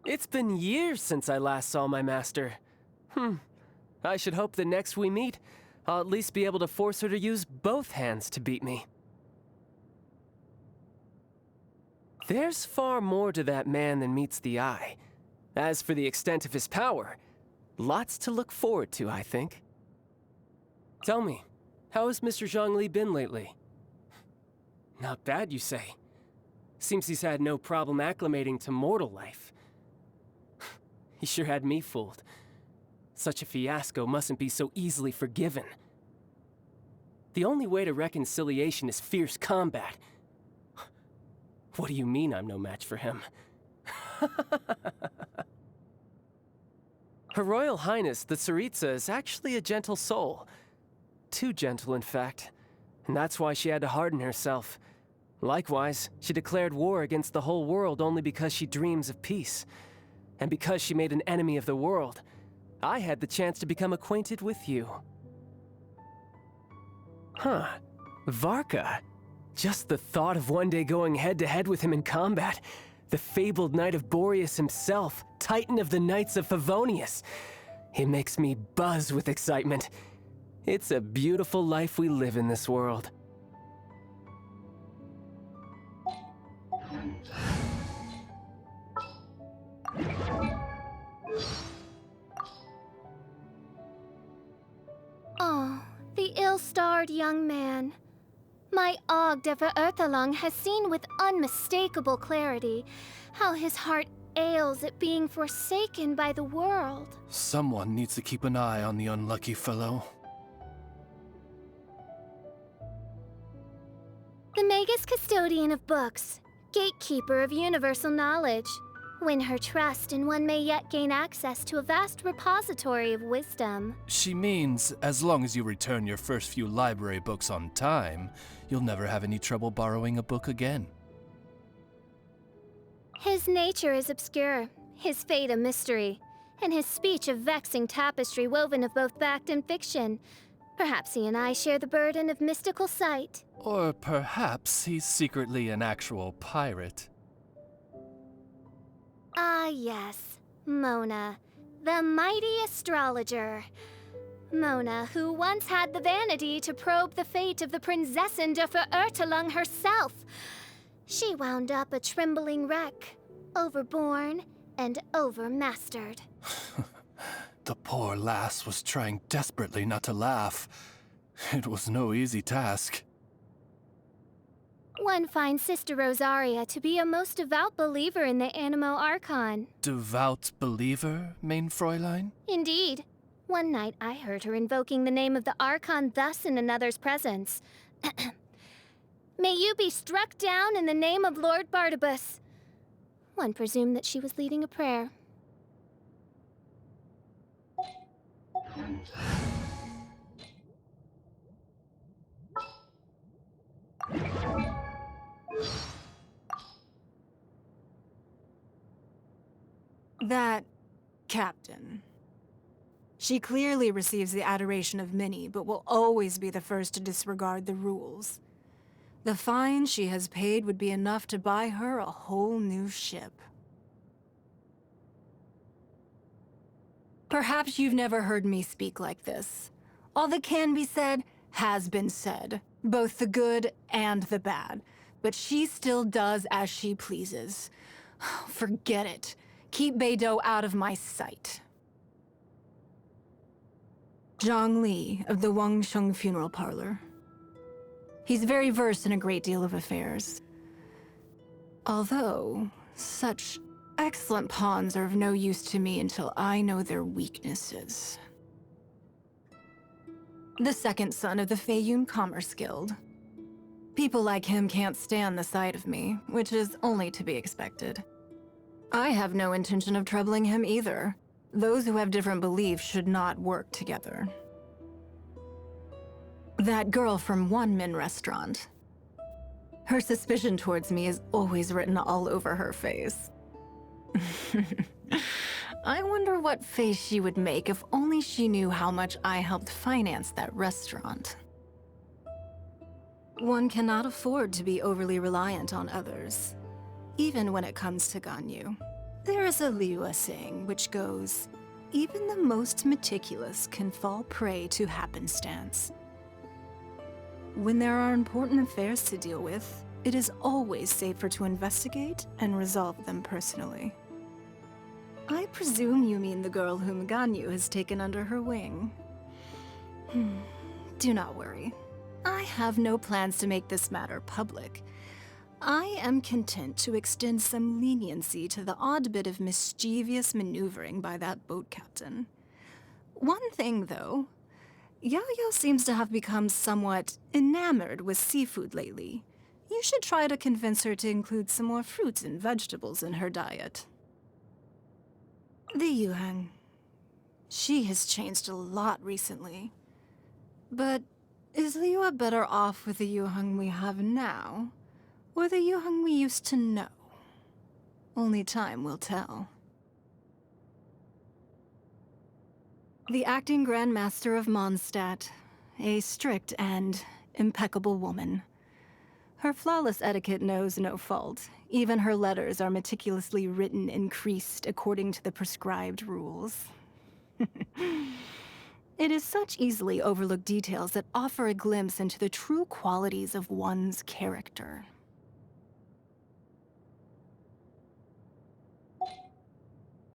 It's been years since I last saw my master. I should hope the next we meet, I'll at least be able to force her to use both hands to beat me. There's far more to that man than meets the eye. As for the extent of his power, lots to look forward to, I think. Tell me, how has Mr. Zhongli been lately? Not bad, you say. Seems he's had no problem acclimating to mortal life. He sure had me fooled. Such a fiasco mustn't be so easily forgiven. The only way to reconciliation is fierce combat. What do you mean I'm no match for him? Her Royal Highness, the Tsaritsa, is actually a gentle soul. Too gentle, in fact. And that's why she had to harden herself. Likewise, she declared war against the whole world only because she dreams of peace. And because she made an enemy of the world, I had the chance to become acquainted with you. Huh. Varka. Just the thought of one day going head-to-head with him in combat. The fabled knight of Boreas himself, titan of the Knights of Favonius. It makes me buzz with excitement. It's a beautiful life we live in this world. Oh, the ill-starred young man. My Ogdever Erthalung has seen with unmistakable clarity how his heart ails at being forsaken by the world. Someone needs to keep an eye on the unlucky fellow. The Magus Custodian of Books, gatekeeper of universal knowledge. Win her trust and one may yet gain access to a vast repository of wisdom. She means, as long as you return your first few library books on time, you'll never have any trouble borrowing a book again. His nature is obscure, his fate a mystery, and his speech a vexing tapestry woven of both fact and fiction. Perhaps he and I share the burden of mystical sight. Or perhaps he's secretly an actual pirate. Ah, yes. Mona, the mighty astrologer. Mona, who once had the vanity to probe the fate of the Prinzessin de Ertelung herself. She wound up a trembling wreck, overborne and overmastered. The poor lass was trying desperately not to laugh. It was no easy task. One finds Sister Rosaria to be a most devout believer in the Animo Archon. Devout believer, mein Fräulein? Indeed. One night I heard her invoking the name of the Archon thus in another's presence. May you be struck down in the name of Lord Barnabas. One presumed that she was leading a prayer. That captain. She clearly receives the adoration of many, but will always be the first to disregard the rules. The fine she has paid would be enough to buy her a whole new ship. Perhaps you've never heard me speak like this. All that can be said has been said, both the good and the bad. But she still does as she pleases. Forget it. Keep Beidou out of my sight. Zhang Li of the Wangsheng Funeral Parlor. He's very versed in a great deal of affairs. Although, such excellent pawns are of no use to me until I know their weaknesses. The second son of the Feiyun Commerce Guild. People like him can't stand the sight of me, which is only to be expected. I have no intention of troubling him either. Those who have different beliefs should not work together. That girl from One Min Restaurant. Her suspicion towards me is always written all over her face. I wonder what face she would make if only she knew how much I helped finance that restaurant. One cannot afford to be overly reliant on others, even when it comes to Ganyu. There is a Liu saying which goes, even the most meticulous can fall prey to happenstance. When there are important affairs to deal with, it is always safer to investigate and resolve them personally. I presume you mean the girl whom Ganyu has taken under her wing. Do not worry. I have no plans to make this matter public. I am content to extend some leniency to the odd bit of mischievous maneuvering by that boat captain. One thing, though, Yaoyao seems to have become somewhat enamored with seafood lately. You should try to convince her to include some more fruits and vegetables in her diet. The Yuhang. She has changed a lot recently. But is Liu better off with the Yuhang we have now, or the Yuhang we used to know? Only time will tell. The acting Grand Master of Mondstadt, a strict and impeccable woman. Her flawless etiquette knows no fault. Even her letters are meticulously written and creased according to the prescribed rules. It is such easily overlooked details that offer a glimpse into the true qualities of one's character.